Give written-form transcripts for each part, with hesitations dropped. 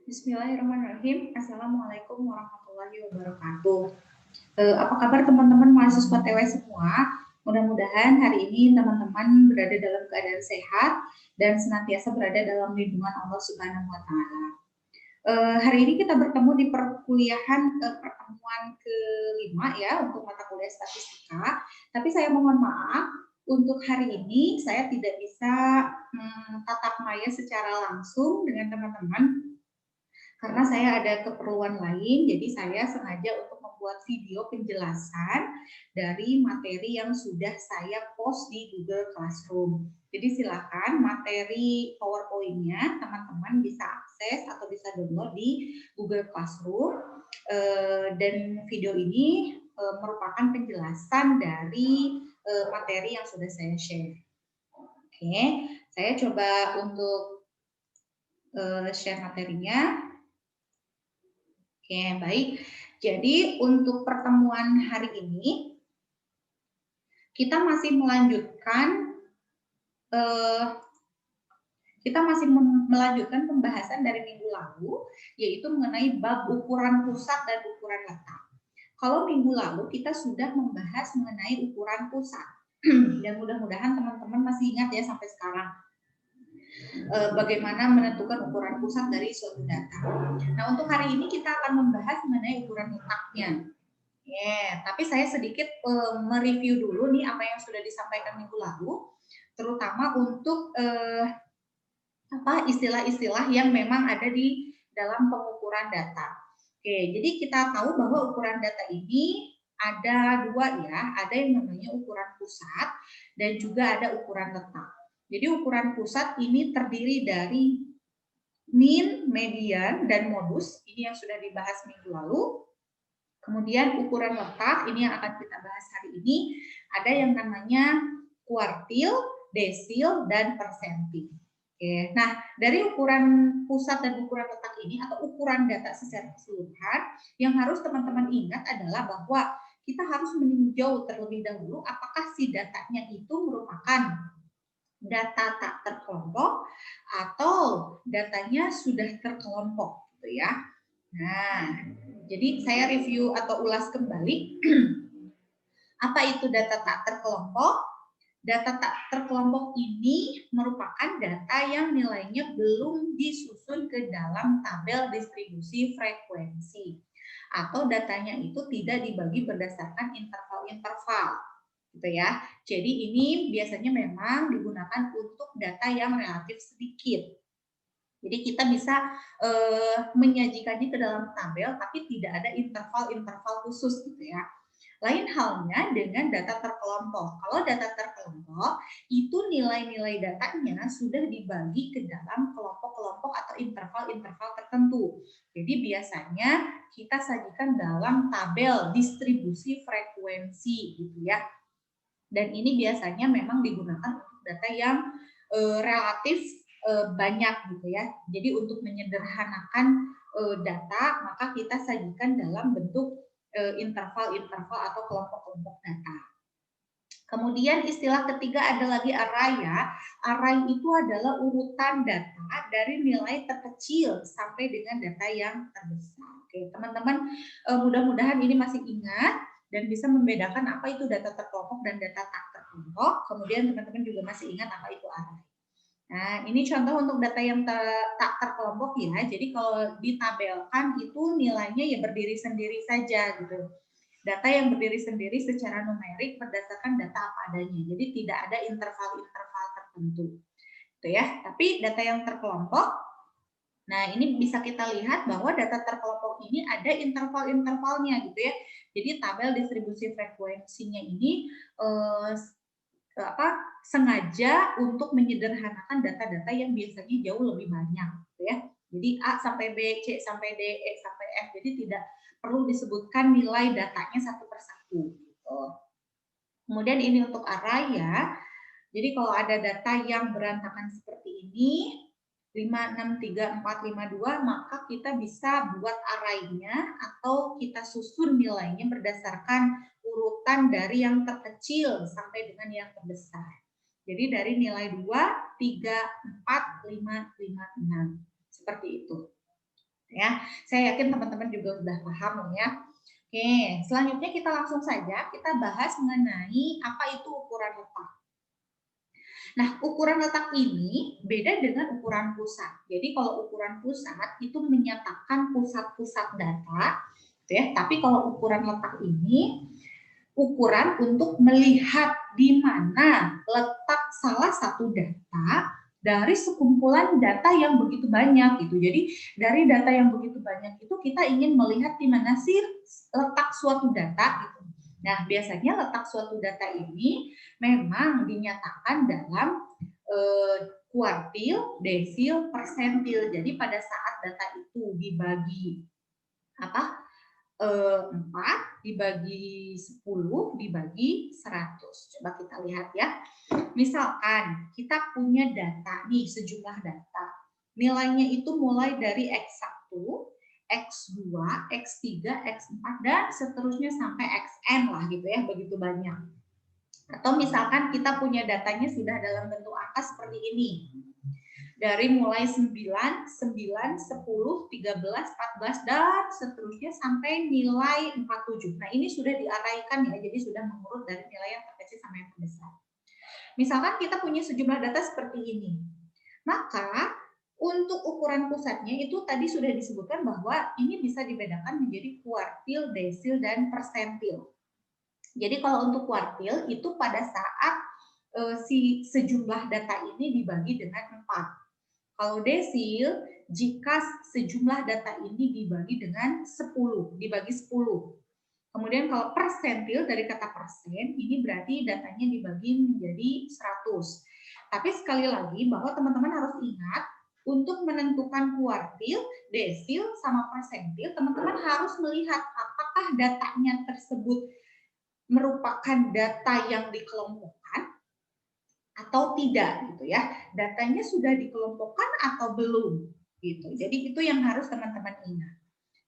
Bismillahirrahmanirrahim. Assalamualaikum warahmatullahi wabarakatuh. Apa kabar teman-teman mahasiswa TW semua? Mudah-mudahan hari ini teman-teman berada dalam keadaan sehat dan senantiasa berada dalam lindungan Allah Subhanahu wa taala. Hari ini kita bertemu di perkuliahan pertemuan kelima ya untuk mata kuliah statistika. Tapi saya mohon maaf untuk hari ini saya tidak bisa tatap maya secara langsung dengan teman-teman karena saya ada keperluan lain, jadi saya sengaja untuk membuat video penjelasan dari materi yang sudah saya post di Google Classroom. Jadi silakan materi PowerPoint-nya teman-teman bisa akses atau bisa download di Google Classroom. Dan video ini merupakan penjelasan dari materi yang sudah saya share. Oke, saya coba untuk share materinya. Oke, baik. Jadi untuk pertemuan hari ini kita masih melanjutkan pembahasan dari minggu lalu, yaitu mengenai bab ukuran pusat dan ukuran letak. Kalau minggu lalu kita sudah membahas mengenai ukuran pusat, dan mudah-mudahan teman-teman masih ingat ya sampai sekarang bagaimana menentukan ukuran pusat dari suatu data. Nah, untuk hari ini kita akan membahas mengenai ukuran letaknya. Tapi saya sedikit mereview dulu nih apa yang sudah disampaikan minggu lalu, terutama untuk istilah-istilah yang memang ada di dalam pengukuran data. Jadi kita tahu bahwa ukuran data ini ada dua ya, ada yang namanya ukuran pusat dan juga ada ukuran letak. Jadi ukuran pusat ini terdiri dari mean, median, dan modus. Ini yang sudah dibahas minggu lalu. Kemudian ukuran letak, ini yang akan kita bahas hari ini, ada yang namanya kuartil, desil, dan persentil. Oke, nah dari ukuran pusat dan ukuran letak ini atau ukuran data secara keseluruhan, yang harus teman-teman ingat adalah bahwa kita harus meninjau terlebih dahulu apakah si datanya itu merupakan data tak terkelompok atau datanya sudah terkelompok, gitu ya. Nah, jadi saya review atau ulas kembali apa itu data tak terkelompok. Data tak terkelompok ini merupakan data yang nilainya belum disusun ke dalam tabel distribusi frekuensi atau datanya itu tidak dibagi berdasarkan interval-interval, gitu ya. Jadi ini biasanya memang digunakan untuk data yang relatif sedikit. Jadi kita bisa menyajikannya ke dalam tabel, tapi tidak ada interval-interval khusus, gitu ya. Lain halnya dengan data terkelompok. Kalau data terkelompok, itu nilai-nilai datanya sudah dibagi ke dalam kelompok-kelompok atau interval-interval tertentu. Jadi biasanya kita sajikan dalam tabel distribusi frekuensi, gitu ya. Dan ini biasanya memang digunakan untuk data yang relatif banyak, gitu ya. Jadi untuk menyederhanakan data, maka kita sajikan dalam bentuk interval-interval atau kelompok-kelompok data. Kemudian istilah ketiga ada lagi array ya. Array itu adalah urutan data dari nilai terkecil sampai dengan data yang terbesar. Oke, teman-teman, mudah-mudahan ini masih ingat dan bisa membedakan apa itu data terkelompok dan data tak terkelompok. Kemudian teman-teman juga masih ingat apa itu array. Nah, ini contoh untuk data yang tak terkelompok ya. Jadi kalau ditabelkan itu nilainya ya berdiri sendiri saja gitu. Data yang berdiri sendiri secara numerik berdasarkan data apa adanya. Jadi tidak ada interval-interval tertentu. Gitu ya. Tapi data yang terkelompok, nah ini bisa kita lihat bahwa data terkelompok ini ada interval-intervalnya gitu ya. Jadi tabel distribusi frekuensinya ini sengaja untuk menyederhanakan data-data yang biasanya jauh lebih banyak, gitu ya. Jadi A sampai B, C sampai D, E sampai F. Jadi tidak perlu disebutkan nilai datanya satu persatu. Gitu. Kemudian ini untuk array ya. Jadi kalau ada data yang berantakan seperti ini, 5, 6, 3, 4, 5, 2, maka kita bisa buat array-nya atau kita susun nilainya berdasarkan urutan dari yang terkecil sampai dengan yang terbesar. Jadi dari nilai 2, 3, 4, 5, 5, 6. Seperti itu. Ya, saya yakin teman-teman juga sudah paham ya. Oke, selanjutnya kita langsung saja kita bahas mengenai apa itu ukuran letak. Nah, ukuran letak ini beda dengan ukuran pusat. Jadi kalau ukuran pusat itu menyatakan pusat-pusat data, ya. Tapi kalau ukuran letak ini ukuran untuk melihat di mana letak salah satu data dari sekumpulan data yang begitu banyak gitu. Jadi dari data yang begitu banyak itu kita ingin melihat di mana sih letak suatu data gitu. Nah, biasanya letak suatu data ini memang dinyatakan dalam kuartil, desil, persentil. Jadi pada saat data itu dibagi 4 dibagi 10 dibagi 100. Coba kita lihat ya. Misalkan kita punya data nih, sejumlah data. Nilainya itu mulai dari X1, X2, X3, X4, dan seterusnya sampai Xn lah gitu ya, begitu banyak. Atau misalkan kita punya datanya sudah dalam bentuk angka seperti ini. Dari mulai 9, 10, 13, 14, dan seterusnya sampai nilai 47. Nah, ini sudah diaraikan ya, jadi sudah mengurut dari nilai yang terkecil sampai yang terbesar. Misalkan kita punya sejumlah data seperti ini. Maka untuk ukuran pusatnya itu tadi sudah disebutkan bahwa ini bisa dibedakan menjadi kuartil, desil, dan persentil. Jadi kalau untuk kuartil itu pada saat si sejumlah data ini dibagi dengan 4. Kalau desil, jika sejumlah data ini dibagi dengan 10, dibagi 10. Kemudian kalau persentil dari kata persen, ini berarti datanya dibagi menjadi 100. Tapi sekali lagi bahwa teman-teman harus ingat, untuk menentukan kuartil, desil, sama persentil, teman-teman harus melihat apakah datanya tersebut merupakan data yang dikelompokkan atau tidak gitu ya. Datanya sudah dikelompokkan atau belum gitu. Jadi itu yang harus teman-teman ingat.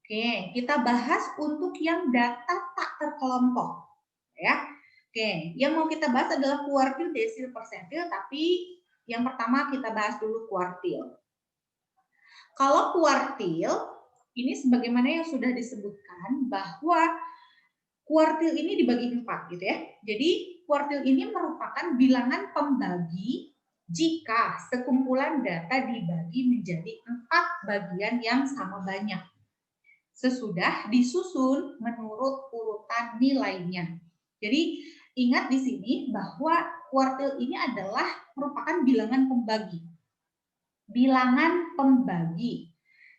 Oke, kita bahas untuk yang data tak terkelompok ya. Oke, yang mau kita bahas adalah kuartil, desil, persentil, tapi yang pertama kita bahas dulu kuartil. Kalau kuartil ini sebagaimana yang sudah disebutkan bahwa kuartil ini dibagi 4 gitu ya. Jadi kuartil ini merupakan bilangan pembagi jika sekumpulan data dibagi menjadi 4 bagian yang sama banyak. Sesudah disusun menurut urutan nilainya. Jadi ingat di sini bahwa kuartil ini adalah merupakan bilangan pembagi. Bilangan pembagi.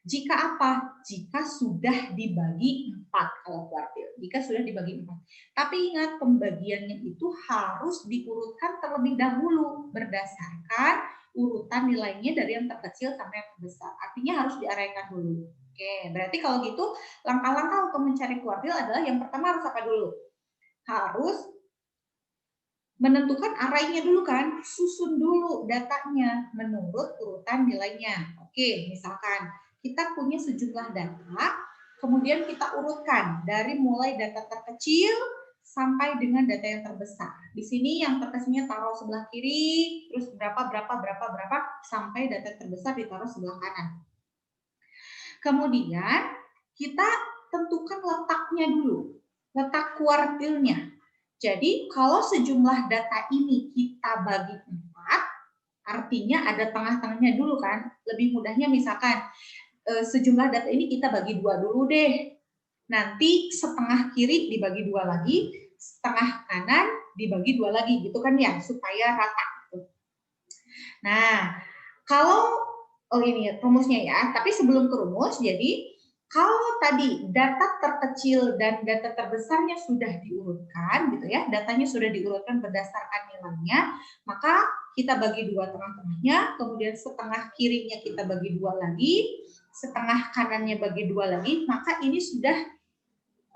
Jika apa? Jika sudah dibagi 4 kalau kuartil. Jika sudah dibagi 4. Tapi ingat pembagiannya itu harus diurutkan terlebih dahulu berdasarkan urutan nilainya dari yang terkecil sampai yang terbesar. Artinya harus diarahkan dulu. Oke, berarti kalau gitu langkah-langkah untuk mencari kuartil adalah yang pertama harus apa dulu? Harus menentukan arraynya dulu kan, susun dulu datanya menurut urutan nilainya. Oke, misalkan kita punya sejumlah data, kemudian kita urutkan dari mulai data terkecil sampai dengan data yang terbesar. Di sini yang terkecilnya taruh sebelah kiri, terus berapa sampai data terbesar ditaruh sebelah kanan. Kemudian kita tentukan letaknya dulu, letak kuartilnya. Jadi kalau sejumlah data ini kita bagi 4, artinya ada tengah-tengahnya dulu kan. Lebih mudahnya misalkan sejumlah data ini kita bagi 2 dulu deh. Nanti setengah kiri dibagi 2 lagi, setengah kanan dibagi 2 lagi gitu kan ya, supaya rata. Nah, kalau ini rumusnya ya, tapi sebelum ke rumus, jadi kalau tadi data terkecil dan data terbesarnya sudah diurutkan gitu ya, datanya sudah diurutkan berdasarkan nilainya, maka kita bagi 2 tengah-tengahnya, kemudian setengah kirinya kita bagi 2 lagi, setengah kanannya bagi 2 lagi, maka ini sudah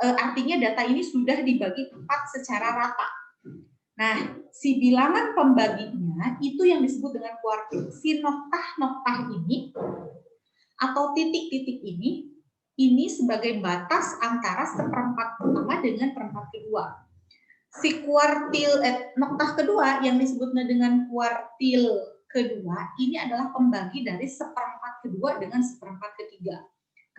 artinya data ini sudah dibagi 4 secara rata. Nah, si bilangan pembaginya itu yang disebut dengan kuartil. Si noktah-noktah ini atau titik-titik ini sebagai batas antara seperempat pertama dengan perempat kedua. Si kuartil noktah kedua yang disebutnya dengan kuartil kedua ini adalah pembagi dari seperempat kedua dengan seperempat ketiga.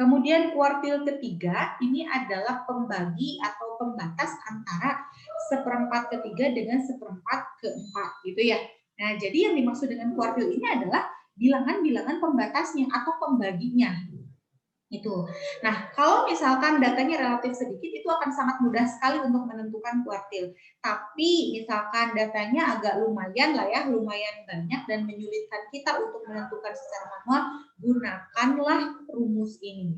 Kemudian kuartil ketiga ini adalah pembagi atau pembatas antara seperempat ketiga dengan seperempat keempat gitu ya. Nah, jadi yang dimaksud dengan kuartil ini adalah bilangan-bilangan pembatasnya atau pembaginya. Itu. Nah, kalau misalkan datanya relatif sedikit, itu akan sangat mudah sekali untuk menentukan kuartil. Tapi misalkan datanya agak lumayan lah ya, lumayan banyak dan menyulitkan kita untuk menentukan secara manual, gunakanlah rumus ini.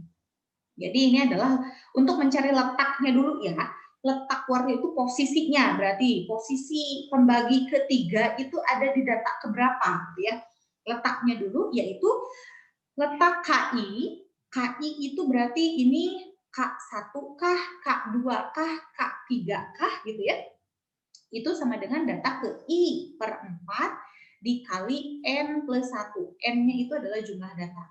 Jadi ini adalah untuk mencari letaknya dulu ya. Letak kuartil itu posisinya, berarti posisi pembagi ketiga itu ada di data keberapa ya. Letaknya dulu yaitu letak KI. KI itu berarti ini K1 kah, K2 kah, K3 kah gitu ya. Itu sama dengan data ke I per 4 dikali N plus 1. N-nya itu adalah jumlah data.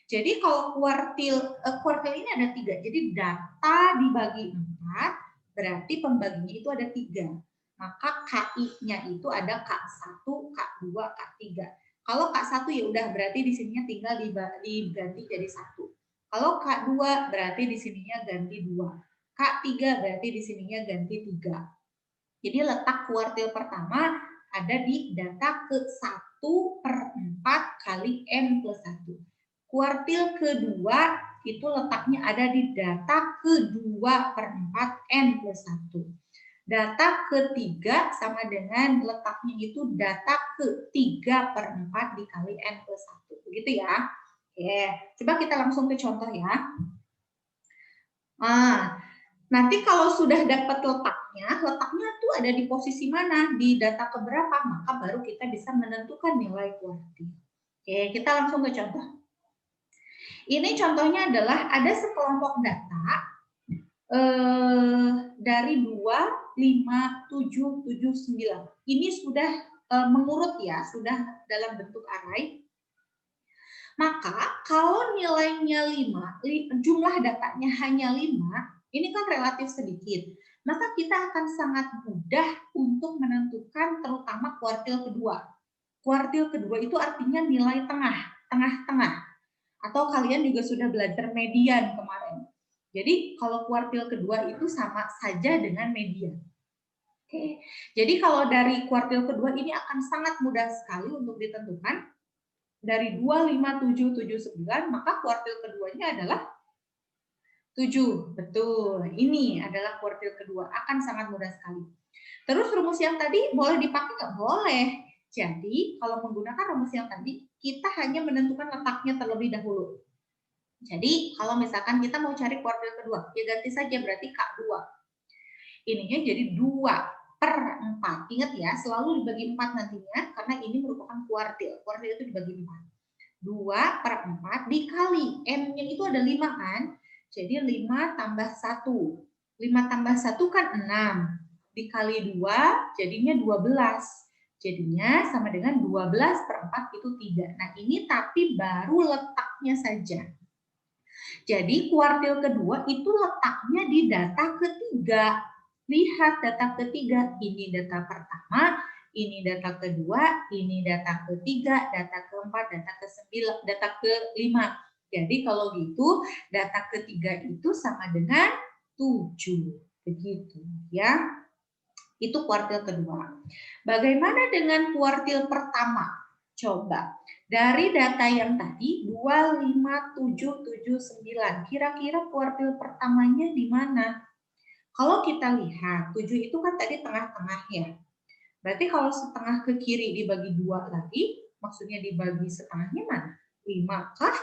Jadi kalau kuartil ini ada 3. Jadi data dibagi 4 berarti pembaginya itu ada 3. Maka KI-nya itu ada K1, K2, K3. Kalau K1 ya udah berarti di sininya tinggal diganti jadi 1. Kalau K2 berarti di sininya ganti 2. K3 berarti di sininya ganti 3. Jadi letak kuartil pertama ada di data ke-1 per 4 kali M plus 1. Kuartil kedua itu letaknya ada di data ke-2 per 4 N plus 1. Data ketiga sama dengan letaknya itu data ke-3 per 4 dikali N plus 1. Begitu ya. Oke, coba kita langsung ke contoh ya. Nah, nanti kalau sudah dapat letaknya tuh ada di posisi mana, di data keberapa, maka baru kita bisa menentukan nilai kuartil. Oke, kita langsung ke contoh. Ini contohnya adalah ada sekelompok data dari 2, 5, 7, 7, 9. Ini sudah mengurut ya, sudah dalam bentuk array. Maka kalau nilainya 5, jumlah datanya hanya 5, ini kan relatif sedikit. Maka kita akan sangat mudah untuk menentukan terutama kuartil kedua. Kuartil kedua itu artinya nilai tengah-tengah. Atau kalian juga sudah belajar median kemarin. Jadi kalau kuartil kedua itu sama saja dengan median. Oke. Jadi kalau dari kuartil kedua ini akan sangat mudah sekali untuk ditentukan. Dari 2, 5, 7, 7, 9, maka kuartil keduanya adalah 7. Betul, ini adalah kuartil kedua. Akan sangat mudah sekali. Terus rumus yang tadi boleh dipakai nggak? Boleh. Jadi, kalau menggunakan rumus yang tadi, kita hanya menentukan letaknya terlebih dahulu. Jadi, kalau misalkan kita mau cari kuartil kedua, ya ganti saja berarti K2. Ininya jadi 2 per 4. Ingat ya, selalu dibagi 4 nantinya, karena ini merupakan kuartil. Kuartil itu dibagi 4. 2 per 4 dikali. M-nya itu ada 5 kan? Jadi 5 tambah 1. 5 tambah 1 kan 6. Dikali 2, jadinya 12. Jadinya sama dengan 12 per 4 itu 3. Nah ini tapi baru letaknya saja. Jadi kuartil kedua itu letaknya di data ketiga. Lihat data ketiga, ini data pertama, ini data kedua, ini data ketiga, data keempat, data ke-9, data ke-5. Jadi kalau gitu, data ketiga itu sama dengan 7. Begitu ya. Itu kuartil kedua. Bagaimana dengan kuartil pertama? Coba. Dari data yang tadi 2, 5, 7, 7, 9. Kira-kira kuartil pertamanya di mana? Kalau kita lihat 7 itu kan tadi tengah-tengah ya. Berarti kalau setengah ke kiri dibagi 2 lagi, maksudnya dibagi setengahnya mana? 5 kah?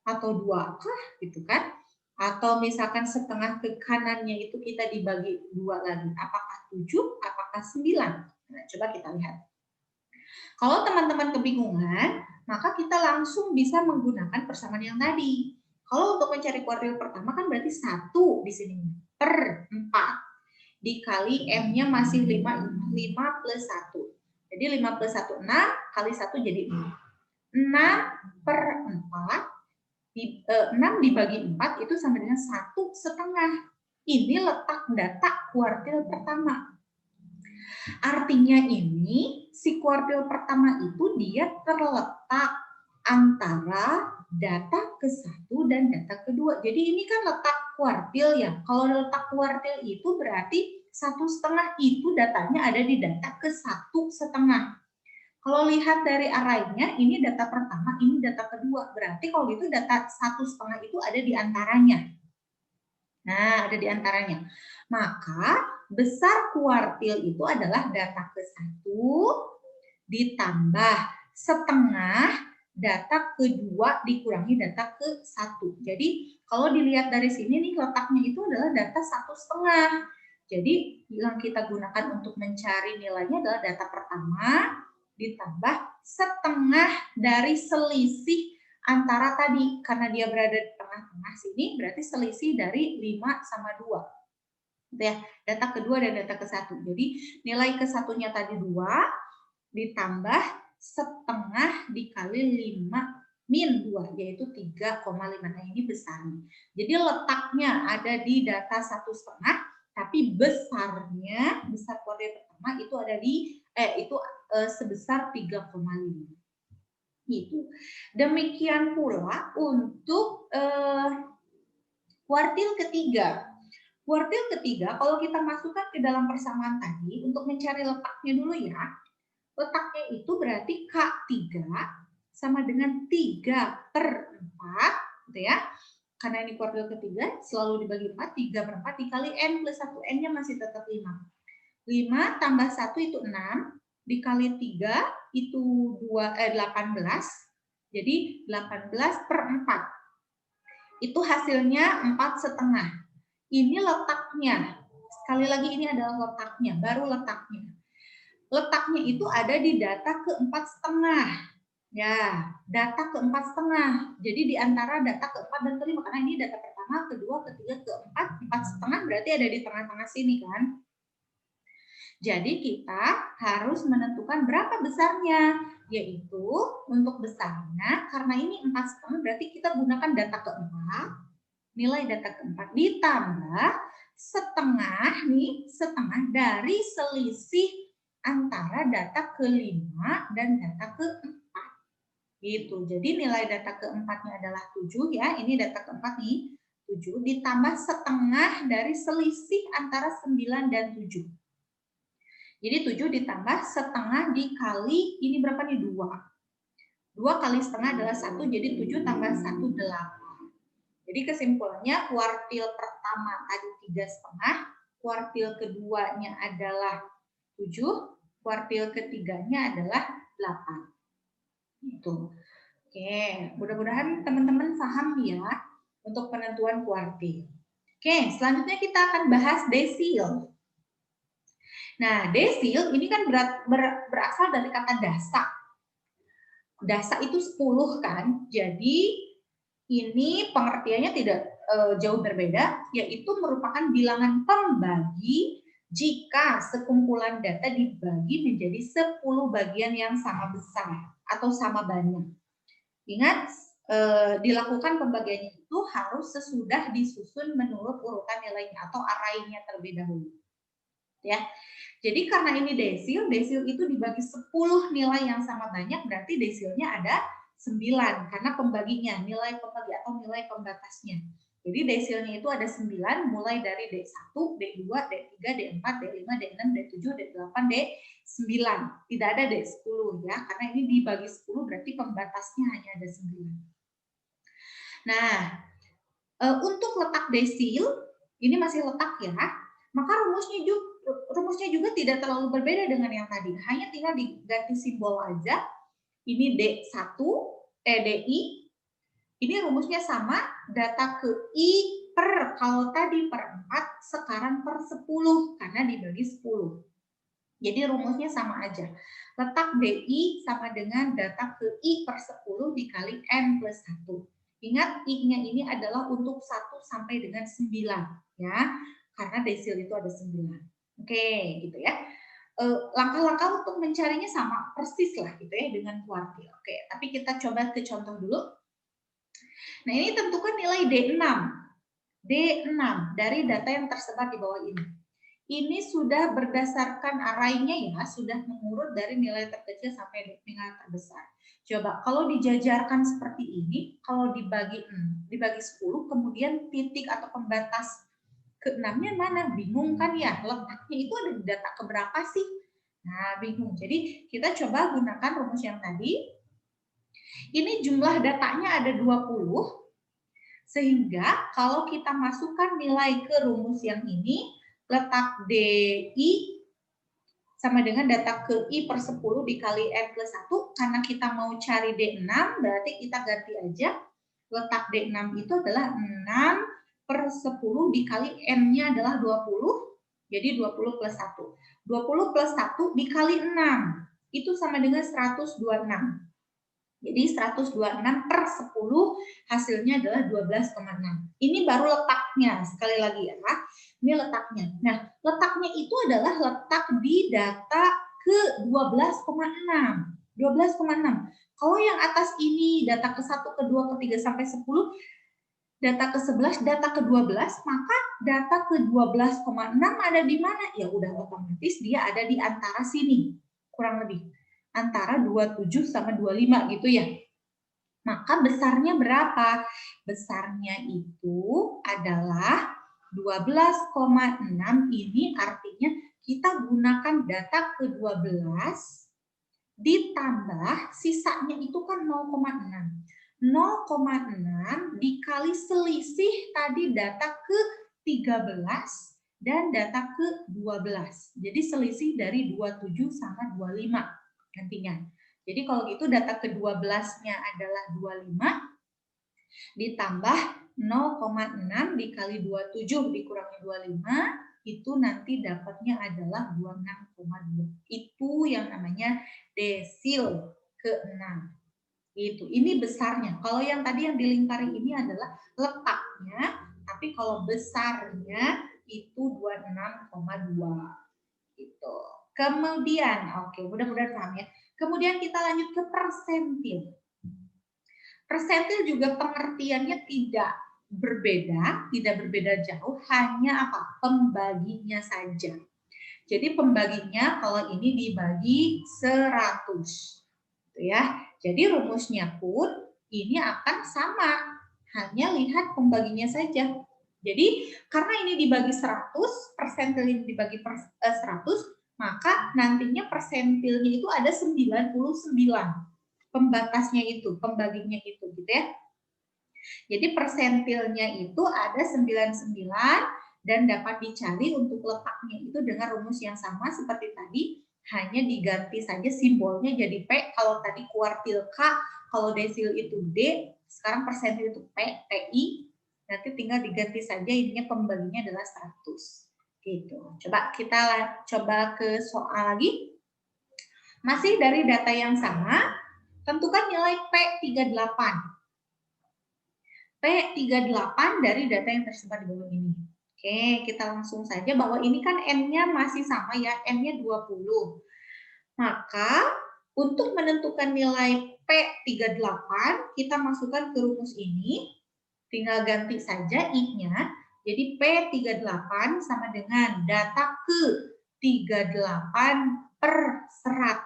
Atau 2 kah? Gitu kan? Atau misalkan setengah ke kanannya itu kita dibagi 2 lagi. Apakah 7? Apakah 9? Nah, coba kita lihat. Kalau teman-teman kebingungan, maka kita langsung bisa menggunakan persamaan yang tadi. Kalau untuk mencari kuartil pertama kan berarti 1 di sini per 4 dikali M-nya masih 5 plus 1. Jadi 5 plus 1 6 kali 1 jadi 6. 6 per 4 6 dibagi 4 itu sama dengan 1,5. Ini letak data kuartil pertama. Artinya ini si kuartil pertama itu dia terletak antara data ke-1 dan data kedua. Jadi ini kan letak kuartil ya. Kalau letak kuartil itu berarti 1,5 itu datanya ada di data ke-1,5. Kalau lihat dari arraynya, ini data pertama, ini data kedua. Berarti kalau itu data 1,5 itu ada di antaranya. Nah, ada di antaranya. Maka besar kuartil itu adalah data ke-1 ditambah setengah data kedua dikurangi data ke-1. Jadi kalau dilihat dari sini nih letaknya itu adalah data 1,5. Jadi yang kita gunakan untuk mencari nilainya adalah data pertama ditambah setengah dari selisih antara tadi, karena dia berada di tengah-tengah sini, berarti selisih dari 5 sama 2. Ya, data kedua dan data ke-1. Jadi nilai ke-1-nya tadi 2, ditambah setengah dikali 5 min 2, yaitu 3,5. Nah, ini besarnya. Jadi letaknya ada di data 1,5, tapi besarnya, besar kuartil pertama itu ada di, sebesar 3,5. Gitu. Demikian pula untuk kuartil ketiga. Kuartil ketiga, kalau kita masukkan ke dalam persamaan tadi, untuk mencari letaknya dulu ya, letaknya itu berarti K3 sama dengan 3/4, gitu ya. Karena ini kuartil ketiga, selalu dibagi 4, 3/4 dikali N plus 1, N-nya masih tetap 5. 5 tambah 1 itu 6, dikali 3 itu 18, jadi 18/4. Itu hasilnya 4,5. Ini letaknya. Sekali lagi ini adalah letaknya, baru letaknya. Letaknya itu ada di data ke-4,5. Ya, data ke-4,5. Jadi di antara data ke-4 dan ke-5, karena ini data pertama, kedua, ketiga, ke-4, 4,5 berarti ada di tengah-tengah sini kan. Jadi kita harus menentukan berapa besarnya, yaitu untuk besarnya, karena ini 4,5 berarti kita gunakan data ke-4, nilai data ke-4 ditambah setengah nih, setengah dari selisih antara data ke-5 dan data ke-4. Gitu. Jadi nilai data ke-4-nya adalah 7 ya, ini data ke-4 nih, 7 ditambah setengah dari selisih antara 9 dan 7. Jadi 7 ditambah setengah dikali, ini berapa nih? 2. 2 kali setengah adalah 1, jadi 7 tambah 1, 8. Jadi kesimpulannya kuartil pertama tadi 3,5, kuartil keduanya adalah 7, kuartil ketiganya adalah 8. Itu. Oke, mudah-mudahan teman-teman paham ya untuk penentuan kuartil. Oke, selanjutnya kita akan bahas desil. Nah, desil ini kan berasal dari kata dasa. Dasa itu 10 kan, jadi ini pengertiannya tidak jauh berbeda, yaitu merupakan bilangan pembagi jika sekumpulan data dibagi menjadi 10 bagian yang sama besar atau sama banyak. Ingat, dilakukan pembagiannya itu harus sesudah disusun menurut urutan nilainya atau arraynya terlebih dahulu. Ya. Jadi karena ini desil, desil itu dibagi 10 nilai yang sama banyak, berarti desilnya ada 9 karena pembaginya, nilai pembagi atau nilai pembatasnya. Jadi desilnya itu ada 9 mulai dari D1, D2, D3, D4, D5, D6, D7, D8, D9. Tidak ada D10 ya, karena ini dibagi 10 berarti pembatasnya hanya ada 9. Nah, untuk letak desil, ini masih letak ya, maka rumusnya juga tidak terlalu berbeda dengan yang tadi. Hanya tinggal diganti simbol aja. Ini D1, DI. Ini rumusnya sama, data ke I per, kalau tadi per 4, sekarang per 10, karena dibagi 10. Jadi rumusnya sama aja. Letak DI sama dengan data ke I per 10 dikali N plus 1. Ingat, I-nya ini adalah untuk 1 sampai dengan 9. Ya, karena desil itu ada 9. Oke, gitu ya. Langkah-langkah untuk mencarinya sama persis lah gitu ya dengan kuartil. Oke, tapi kita coba ke contoh dulu. Nah, ini tentukan nilai D6. D6 dari data yang tersebar di bawah ini. Ini sudah berdasarkan arraynya ya, sudah mengurut dari nilai terkecil sampai nilai terbesar. Coba kalau dijajarkan seperti ini, kalau dibagi 10, kemudian titik atau pembatas ke-6-nya mana? Bingung kan ya? Letaknya itu ada di data keberapa sih? Nah, bingung. Jadi kita coba gunakan rumus yang tadi. Ini jumlah datanya ada 20, sehingga kalau kita masukkan nilai ke rumus yang ini, letak DI sama dengan data ke I per 10 dikali N plus 1, karena kita mau cari D6, berarti kita ganti aja. Letak D6 itu adalah 6 per 10 dikali N-nya adalah 20, jadi 20 plus 1. 20 plus 1 dikali 6, itu sama dengan 126. Jadi 126 per 10 hasilnya adalah 12,6. Ini baru letaknya, sekali lagi ya. Ini letaknya. Nah, letaknya itu adalah letak di data ke 12,6. 12,6. Kalau yang atas ini data ke-1, ke-2, ke-3 sampai 10, data ke-11, data ke-12, maka data ke-12,6 ada di mana? Ya udah otomatis dia ada di antara sini, kurang lebih. Antara 27 sama 25 gitu ya. Maka besarnya berapa? Besarnya itu adalah 12,6, ini artinya kita gunakan data ke-12 ditambah sisanya itu kan 0,6. 0,6 dikali selisih tadi data ke-13 dan data ke-12. Jadi selisih dari 27 sama 25 nantinya. Jadi kalau gitu data ke-12-nya adalah 25 ditambah 0,6 dikali 27 dikurangi 25, itu nanti dapatnya adalah 26,2. Itu yang namanya desil ke-6. Itu. Ini besarnya. Kalau yang tadi yang dilingkari ini adalah letaknya, tapi kalau besarnya itu 26,2. Gitu. Kemudian, oke, mudah-mudahan paham ya. Kemudian kita lanjut ke persentil. Persentil juga pengertiannya tidak berbeda jauh, hanya apa? Pembaginya saja. Jadi pembaginya kalau ini dibagi 100, gitu ya. Jadi rumusnya pun ini akan sama, hanya lihat pembaginya saja. Jadi karena ini dibagi 100, persentil ini dibagi 100, maka nantinya persentilnya itu ada 99. Pembatasnya itu, pembaginya itu gitu ya. Jadi persentilnya itu ada 99 dan dapat dicari untuk letaknya itu dengan rumus yang sama seperti tadi, hanya diganti saja simbolnya jadi P, kalau tadi kuartil K, kalau desil itu D, sekarang persentil itu P, PI, nanti tinggal diganti saja, ininya pembaginya adalah 100. Gitu. Coba kita coba ke soal lagi. Masih dari data yang sama, tentukan nilai P38. P38 dari data yang tersebar di bawah ini. Oke, kita langsung saja bahwa ini kan N-nya masih sama ya, N-nya 20. Maka untuk menentukan nilai P38, kita masukkan ke rumus ini, tinggal ganti saja I-nya, jadi P38 sama dengan data ke-38 per 100,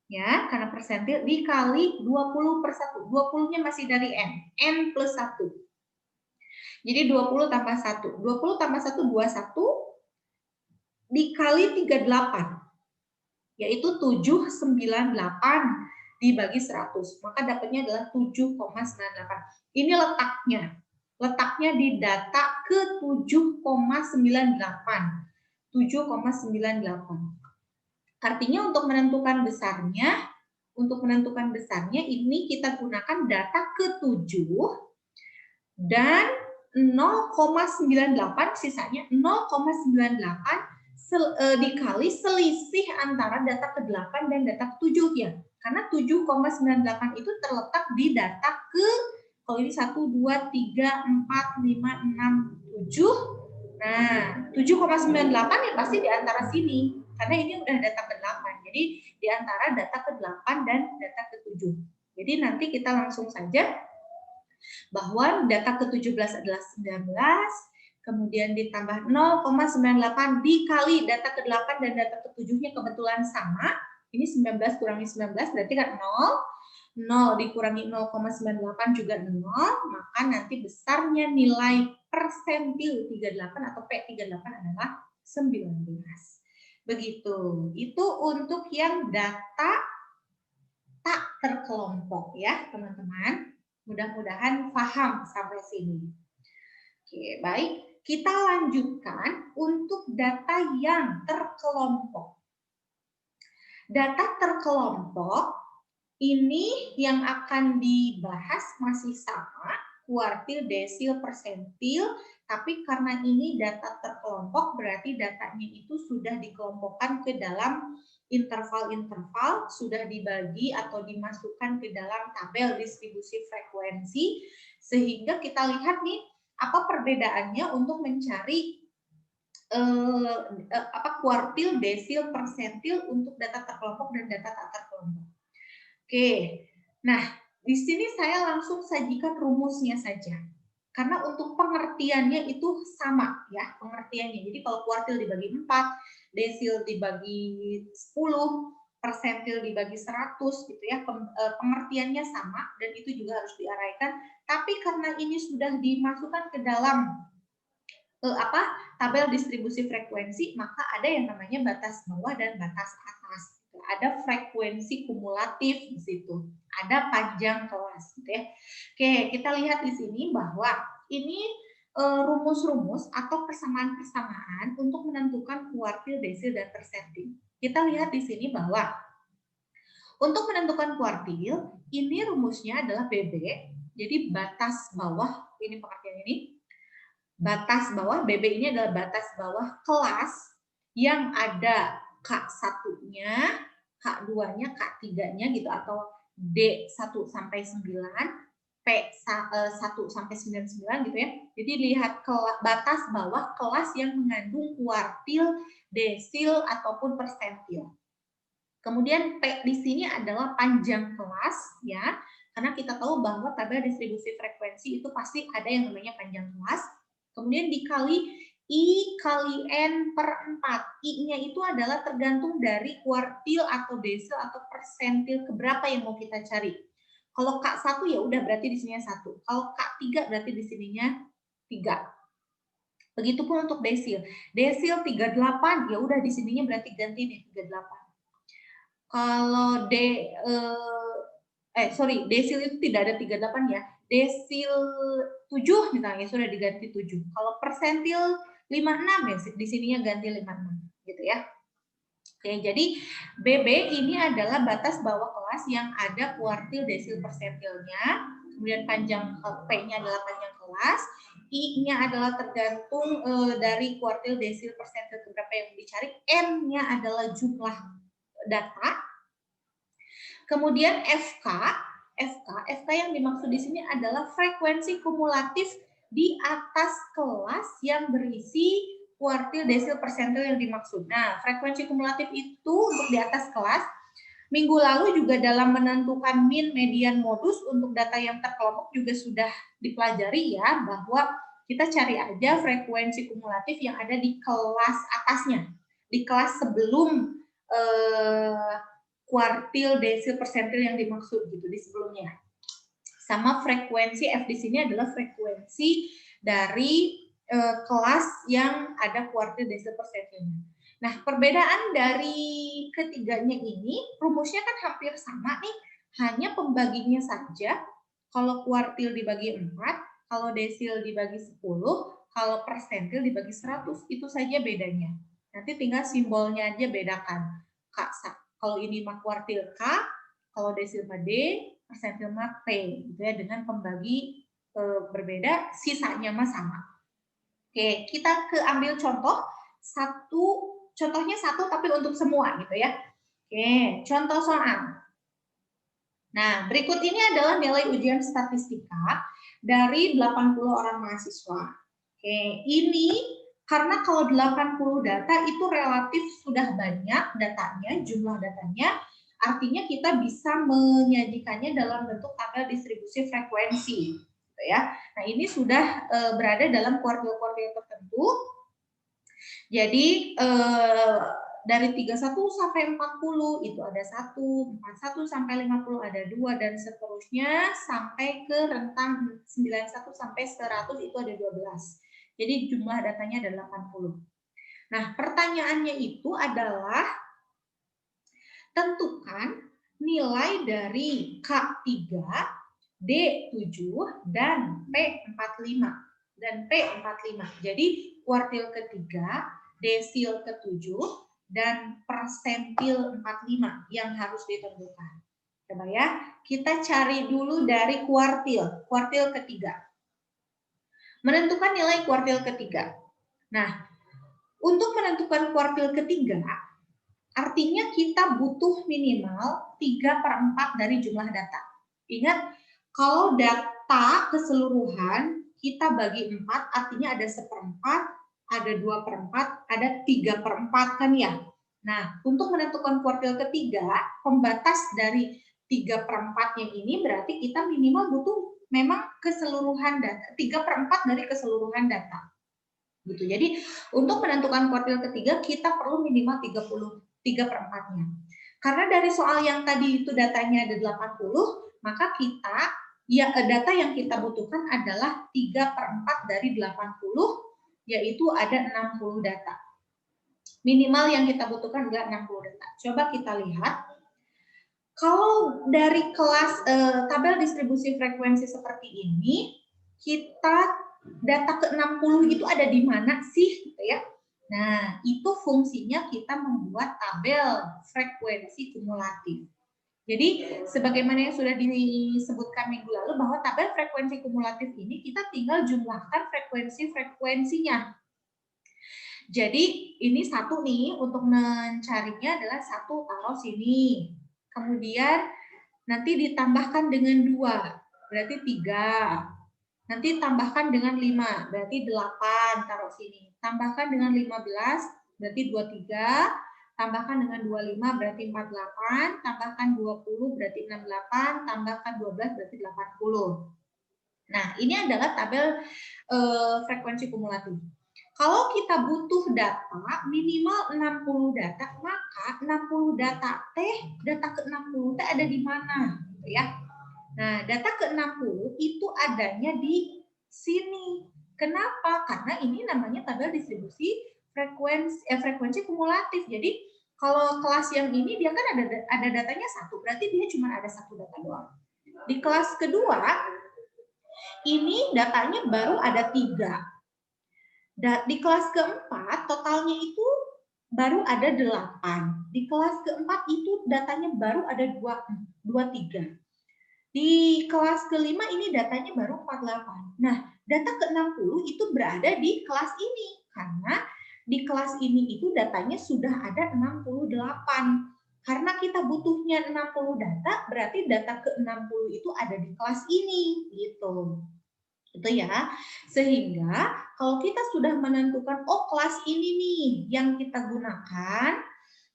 ya, karena persentil dikali 20 per 1. 20-nya masih dari N plus 1. Jadi 20 tambah 1. 20 tambah 1, 21 dikali 38. Yaitu 798 dibagi 100. Maka dapatnya adalah 7,98. Ini letaknya. Letaknya di data ke 7,98. 7,98. Artinya untuk menentukan besarnya ini kita gunakan data ke-7 dan 0,98 sisanya 0,98 dikali selisih antara data ke-8 dan data ke-7 ya. Karena 7,98 itu terletak di data ke, kalau ini 1, 2, 3, 4, 5, 6, 7. Nah, 7,98 ya pasti di antara sini. Karena ini udah data ke-8. Jadi di antara data ke-8 dan data ke-7. Jadi nanti kita langsung saja bahwa data ke-17 adalah 19, kemudian ditambah 0,98 dikali data ke-8 dan data ke-7-nya kebetulan sama. Ini 19 kurangi 19 berarti kan 0. 0 dikurangi 0,98 juga 0, maka nanti besarnya nilai persentil 38 atau P38 adalah 19. Begitu. Itu untuk yang data tak terkelompok ya, teman-teman. Mudah-mudahan paham sampai sini. Oke, baik. Kita lanjutkan untuk data yang terkelompok. Data terkelompok ini yang akan dibahas masih sama, kuartil, desil, persentil, tapi karena ini data terkelompok berarti datanya itu sudah dikelompokkan ke dalam interval-interval, sudah dibagi atau dimasukkan ke dalam tabel distribusi frekuensi, sehingga kita lihat nih apa perbedaannya untuk mencari kuartil, desil, persentil untuk data terkelompok dan data tak terkelompok. Oke, nah di sini saya langsung sajikan rumusnya saja. Karena untuk pengertiannya itu sama ya, pengertiannya. Jadi kalau kuartil dibagi 4, desil dibagi 10, persentil dibagi 100 gitu ya, pengertiannya sama dan itu juga harus diarahkan. Tapi karena ini sudah dimasukkan ke dalam tabel distribusi frekuensi, maka ada yang namanya batas bawah dan batas atas. Ada frekuensi kumulatif di situ, ada panjang kelas, gitu ya. Oke, kita lihat di sini bahwa ini rumus-rumus atau persamaan-persamaan untuk menentukan kuartil, desil, dan persentil. Kita lihat di sini bahwa untuk menentukan kuartil, ini rumusnya adalah BB, jadi batas bawah, ini pengertian ini, batas bawah, BB ini adalah batas bawah kelas yang ada K1-nya, K2-nya, K3-nya gitu, atau D1 sampai 9, P1 sampai 99 gitu ya. Jadi lihat batas bawah kelas yang mengandung kuartil, desil, ataupun persentil. Kemudian P di sini adalah panjang kelas ya, karena kita tahu bahwa tabel distribusi frekuensi itu pasti ada yang namanya panjang kelas. Kemudian dikali I kali N per 4. I-nya itu adalah tergantung dari kuartil atau desil atau persentil keberapa yang mau kita cari. Kalau K1 ya udah berarti di sininya 1. Kalau K3 berarti di sininya 3. Begitupun untuk desil. Desil 38 ya udah di sininya berarti ganti nih 38. Kalau desil itu tidak ada 38 ya. Desil 7 misalnya sudah diganti 7. Kalau persentil 56 ya di sininya ganti 56 gitu ya. Oke, jadi BB ini adalah batas bawah kelas yang ada kuartil, desil, persentilnya. Kemudian panjang P-nya adalah panjang kelas. I-nya adalah tergantung dari kuartil, desil, persentil berapa yang dicari. N-nya adalah jumlah data. Kemudian FK yang dimaksud di sini adalah frekuensi kumulatif di atas kelas yang berisi kuartil, desil, persentil yang dimaksud. Nah, frekuensi kumulatif itu untuk di atas kelas. Minggu lalu juga dalam menentukan min, median, modus untuk data yang terkelompok juga sudah dipelajari ya, bahwa kita cari aja frekuensi kumulatif yang ada di kelas atasnya, di kelas sebelum kuartil, desil, persentil yang dimaksud gitu di sebelumnya. Sama frekuensi F di sini adalah frekuensi dari kelas yang ada kuartil, desil, persentilnya. Nah, perbedaan dari ketiganya ini rumusnya kan hampir sama nih, hanya pembaginya saja. Kalau kuartil dibagi 4, kalau desil dibagi 10, kalau persentil dibagi 100, itu saja bedanya. Nanti tinggal simbolnya aja bedakan. Kalau ini mah kuartil K, kalau desil mah D, persentil mah P, gitu ya, dengan pembagi berbeda, sisanya mah sama. Oke, kita ambil contoh contohnya satu tapi untuk semua gitu ya. Oke, contoh soal. Nah, berikut ini adalah nilai ujian statistika dari 80 orang mahasiswa. Oke, ini karena kalau 80 data itu relatif sudah banyak datanya, jumlah datanya, artinya kita bisa menyajikannya dalam bentuk tabel distribusi frekuensi. gitu ya. Nah, ini sudah berada dalam kuartil-kuartil tertentu. Jadi dari 31 sampai 40 itu ada 1, 41 sampai 50 ada 2, dan seterusnya sampai ke rentang 91 sampai 100 itu ada 12. Jadi jumlah datanya ada 80. Nah, pertanyaannya itu adalah tentukan nilai dari K3, D7, dan P45. Jadi kuartil ketiga, desil ke-7, dan persentil 45 yang harus ditentukan. Coba ya, kita cari dulu dari kuartil ketiga. Menentukan nilai kuartil ketiga. Nah, untuk menentukan kuartil ketiga, artinya kita butuh minimal 3/4 dari jumlah data. Ingat, kalau data keseluruhan kita bagi 4, artinya ada 1/4, ada 2/4, ada 3/4 kan ya. Nah, untuk menentukan kuartil ketiga, pembatas dari 3/4-nya ini berarti kita minimal butuh memang keseluruhan data, 3/4 dari keseluruhan data. Gitu. Jadi, untuk menentukan kuartil ketiga kita perlu minimal 3/4-nya. Karena dari soal yang tadi itu datanya ada 80, maka kita data yang kita butuhkan adalah 3/4 dari 80, yaitu ada 60 data. Minimal yang kita butuhkan adalah 60 data. Coba kita lihat. Kalau dari kelas tabel distribusi frekuensi seperti ini, kita data ke-60 itu ada di mana sih gitu ya. Nah, itu fungsinya kita membuat tabel frekuensi kumulatif. Jadi, sebagaimana yang sudah disebutkan minggu lalu bahwa tabel frekuensi kumulatif ini kita tinggal jumlahkan frekuensi-frekuensinya. Jadi, ini satu nih, untuk mencarinya adalah 1 taruh sini. Kemudian nanti ditambahkan dengan 2, berarti 3. Nanti tambahkan dengan 5, berarti 8, taruh sini. Tambahkan dengan 15, berarti 23. Tambahkan dengan 25, berarti 48. Tambahkan 20, berarti 68. Tambahkan 12, berarti 80. Nah, ini adalah tabel frekuensi kumulatif. Kalau kita butuh data minimal 60 data, maka 60 data ke-60 ada di mana gitu ya. Nah, data ke-60 itu adanya di sini. Kenapa? Karena ini namanya tabel distribusi frekuensi kumulatif. Jadi, kalau kelas yang ini dia kan ada datanya 1, berarti dia cuma ada 1 data doang. Di kelas kedua ini datanya baru ada 3. Di kelas keempat totalnya itu baru ada 8. Di kelas keempat itu datanya baru ada 23. Di kelas kelima ini datanya baru 48. Nah, data ke-60 itu berada di kelas ini. Karena di kelas ini itu datanya sudah ada 68. Karena kita butuhnya 60 data, berarti data ke-60 itu ada di kelas ini. Gitu. Itu ya. Sehingga kalau kita sudah menentukan, oh kelas ini nih yang kita gunakan,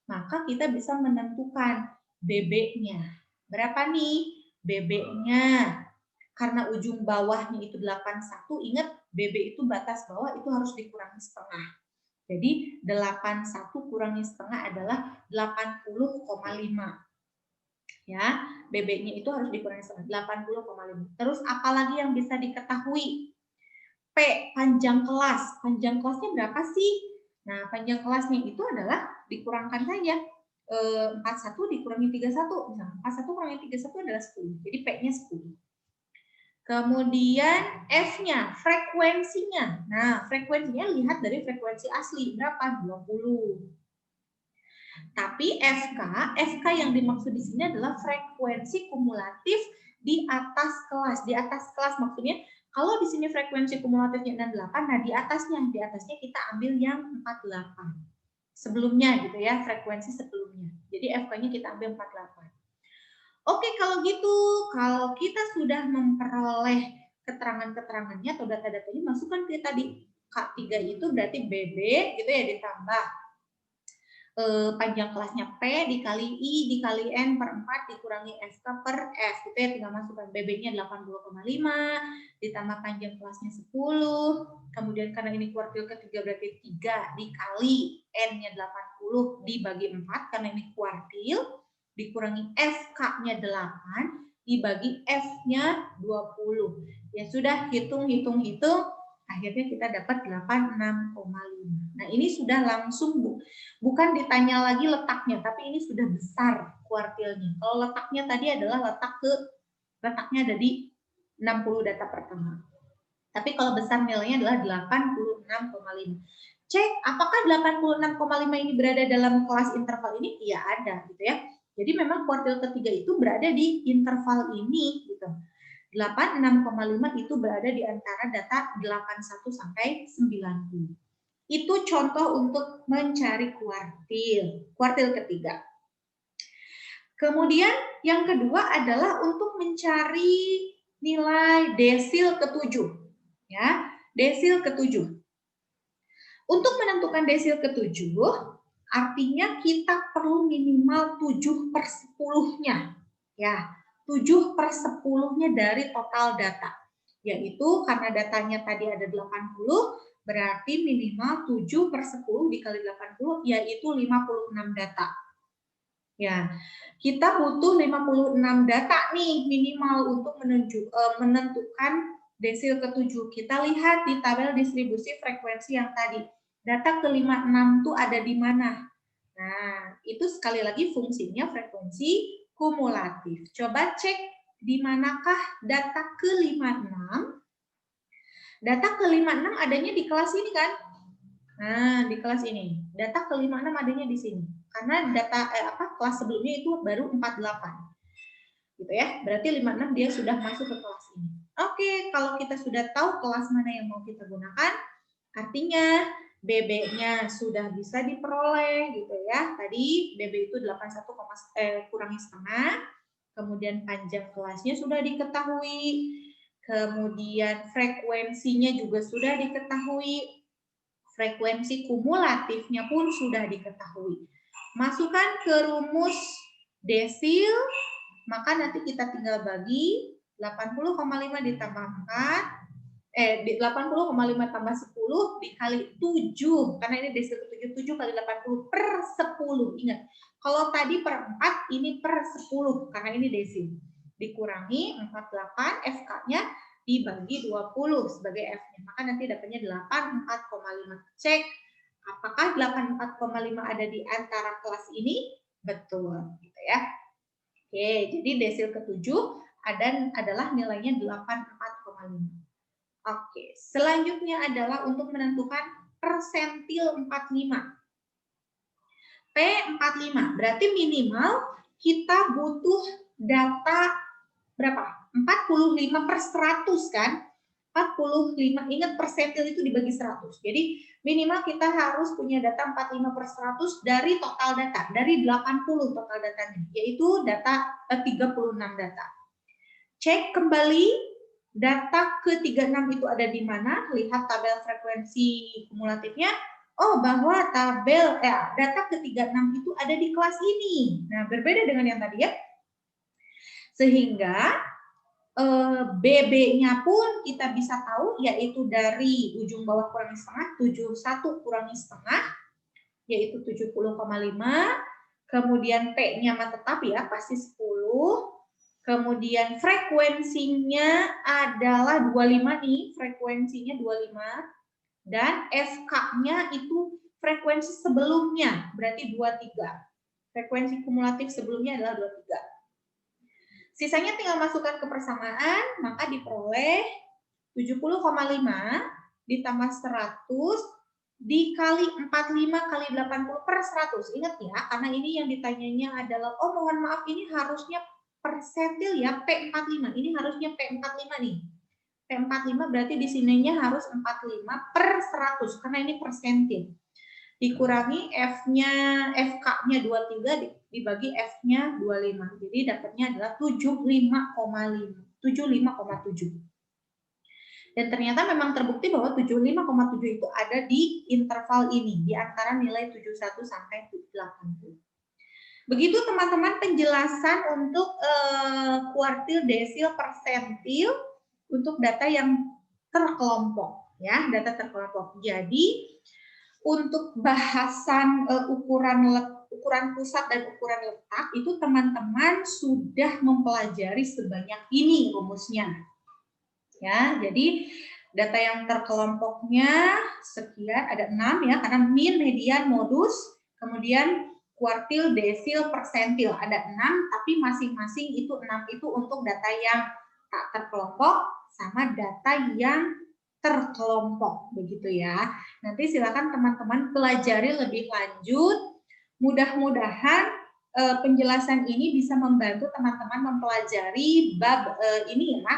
maka kita bisa menentukan BB-nya. Berapa nih? BB-nya, karena ujung bawahnya itu 81, ingat BB itu batas bawah itu harus dikurangi setengah. Jadi 81 kurangi setengah adalah 80,5. Ya, BB-nya itu harus dikurangi setengah, 80,5. Terus apalagi yang bisa diketahui? P, panjang kelas. Panjang kelasnya berapa sih? Nah, panjang kelasnya itu adalah dikurangkan saja. 41 dikurangi 31. Nah, 41 kurangi 31 adalah 10. Jadi P-nya 10. Kemudian F-nya, frekuensinya. Nah, frekuensinya lihat dari frekuensi asli. Berapa? 20. Tapi FK yang dimaksud di sini adalah frekuensi kumulatif di atas kelas. Di atas kelas maksudnya, kalau di sini frekuensi kumulatifnya 68, nah di atasnya kita ambil yang 48. Sebelumnya gitu ya, frekuensi sebelumnya. Jadi FK-nya kita ambil 48. Oke, kalau gitu, kalau kita sudah memperoleh keterangan-keterangannya atau data-datanya, masukkan ke tadi K3 itu berarti BB gitu ya, ditambah panjang kelasnya P dikali I dikali N per 4 dikurangi FK per F. Itu ya, tinggal masukkan BB-nya 80,5 ditambah panjang kelasnya 10, kemudian karena ini kuartil ketiga berarti 3 dikali N-nya 80 dibagi 4, karena ini kuartil, dikurangi FK-nya 8, dibagi F-nya 20. Ya sudah, hitung, akhirnya kita dapat 86,5. Nah ini sudah langsung, bukan ditanya lagi letaknya, tapi ini sudah besar kuartilnya. Kalau letaknya tadi adalah letaknya ada di 60 data pertama. Tapi kalau besar nilainya adalah 86,5. Cek apakah 86,5 ini berada dalam kelas interval ini? Iya ada gitu ya. Jadi memang kuartil ketiga itu berada di interval ini gitu. 86,5 itu berada di antara data 81 sampai 90. Itu contoh untuk mencari kuartil ketiga. Kemudian yang kedua adalah untuk mencari nilai desil ketujuh. Ya, desil ketujuh. Untuk menentukan desil ketujuh, artinya kita perlu minimal 7/10-nya. Ya, 7/10-nya dari total data. Yaitu karena datanya tadi ada 80, berarti minimal 7/10 dikali 80, yaitu 56 data. Ya, kita butuh 56 data nih minimal untuk menentukan desil ketujuh. Kita lihat di tabel distribusi frekuensi yang tadi. Data ke-56 itu ada di mana? Nah, itu sekali lagi fungsinya frekuensi kumulatif. Coba cek di manakah data ke-56. Data ke-56 adanya di kelas ini kan? Nah, di kelas ini. Data ke-56 adanya di sini. Karena data kelas sebelumnya itu baru 48. Gitu ya. Berarti 56 dia sudah masuk ke kelas ini. Oke, kalau kita sudah tahu kelas mana yang mau kita gunakan, artinya BB-nya sudah bisa diperoleh gitu ya. Tadi BB itu 81, kurangi setengah. Kemudian panjang kelasnya sudah diketahui. Kemudian frekuensinya juga sudah diketahui. Frekuensi kumulatifnya pun sudah diketahui. Masukkan ke rumus desil, maka nanti kita tinggal bagi 80,5 ditambah 80,5 tambah 10 dikali 7, karena ini desil ke-7, 7 kali 80/10. Ingat, kalau tadi per 4, ini per 10, karena ini desil. Dikurangi 48, FK-nya dibagi 20 sebagai F-nya. Maka nanti dapatnya 84,5. Cek apakah 84,5 ada di antara kelas ini? Betul, gitu ya. Oke, jadi desil ke-7 adalah nilainya 84,5. Oke, selanjutnya adalah untuk menentukan persentil 45. P45, berarti minimal kita butuh data berapa? 45/100 kan? 45, ingat persentil itu dibagi 100. Jadi minimal kita harus punya data 45/100 dari total data, dari 80 total datanya, yaitu data 36 data. Cek kembali data ke-36 itu ada di mana? Lihat tabel frekuensi kumulatifnya. Oh, bahwa data ke-36 itu ada di kelas ini. Nah, berbeda dengan yang tadi ya. Sehingga BB-nya pun kita bisa tahu, yaitu dari ujung bawah kurangi setengah, 71 kurangi setengah, yaitu 70,5. Kemudian P-nya mah tetap ya, pasti 10. Kemudian frekuensinya adalah 25 nih, frekuensinya 25. Dan FK-nya itu frekuensi sebelumnya, berarti 23. Frekuensi kumulatif sebelumnya adalah 23. Sisanya tinggal masukkan ke persamaan, maka diperoleh 70,5 ditambah 100 dikali 45 kali 80/100. Ingat ya, karena ini yang ditanyanya adalah, oh mohon maaf ini harusnya persentil ya, P45. Ini harusnya P45 nih. P45 berarti di sininya harus 45/100 karena ini persentil. Dikurangi FK-nya 23 dibagi F-nya 25. Jadi dapatnya adalah 75,7. Dan ternyata memang terbukti bahwa 75,7 itu ada di interval ini, di antara nilai 71 sampai 80. Begitu teman-teman penjelasan untuk kuartil, desil, persentil. untuk data yang terkelompok, ya, data terkelompok. Jadi untuk bahasan ukuran pusat dan ukuran letak itu teman-teman sudah mempelajari sebanyak ini rumusnya. Ya, jadi data yang terkelompoknya sekian, ada 6 ya, karena min, median, modus, kemudian kuartil, desil, persentil, ada 6, tapi masing-masing itu 6 itu untuk data yang tak terkelompok sama data yang terkelompok, begitu ya. Nanti silakan teman-teman pelajari lebih lanjut. Mudah-mudahan penjelasan ini bisa membantu teman-teman mempelajari bab ini ya,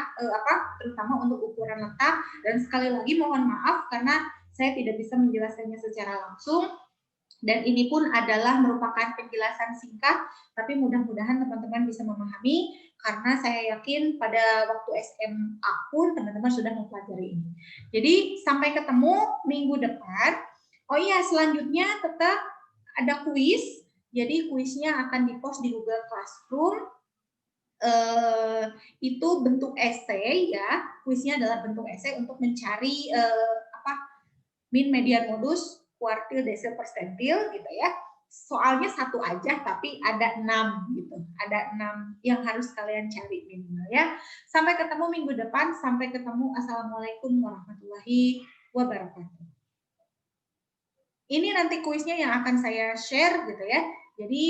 terutama untuk ukuran letak. Dan sekali lagi mohon maaf karena saya tidak bisa menjelaskannya secara langsung. Dan ini pun adalah merupakan penjelasan singkat, tapi mudah-mudahan teman-teman bisa memahami karena saya yakin pada waktu SMA pun teman-teman sudah mempelajari ini. Jadi sampai ketemu minggu depan. Oh iya, selanjutnya tetap ada kuis. Jadi kuisnya akan di-post di Google Classroom. Itu bentuk esai ya. Kuisnya adalah bentuk esai untuk mencari min, median, modus, kuartil, desil, persentil gitu ya. Soalnya satu aja tapi ada 6 gitu. Ada 6 yang harus kalian cari minimal ya. Sampai ketemu minggu depan. Sampai ketemu. Assalamualaikum warahmatullahi wabarakatuh. Ini nanti kuisnya yang akan saya share gitu ya. Jadi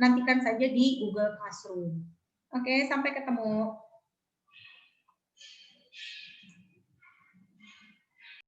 nantikan saja di Google Classroom. Oke, sampai ketemu.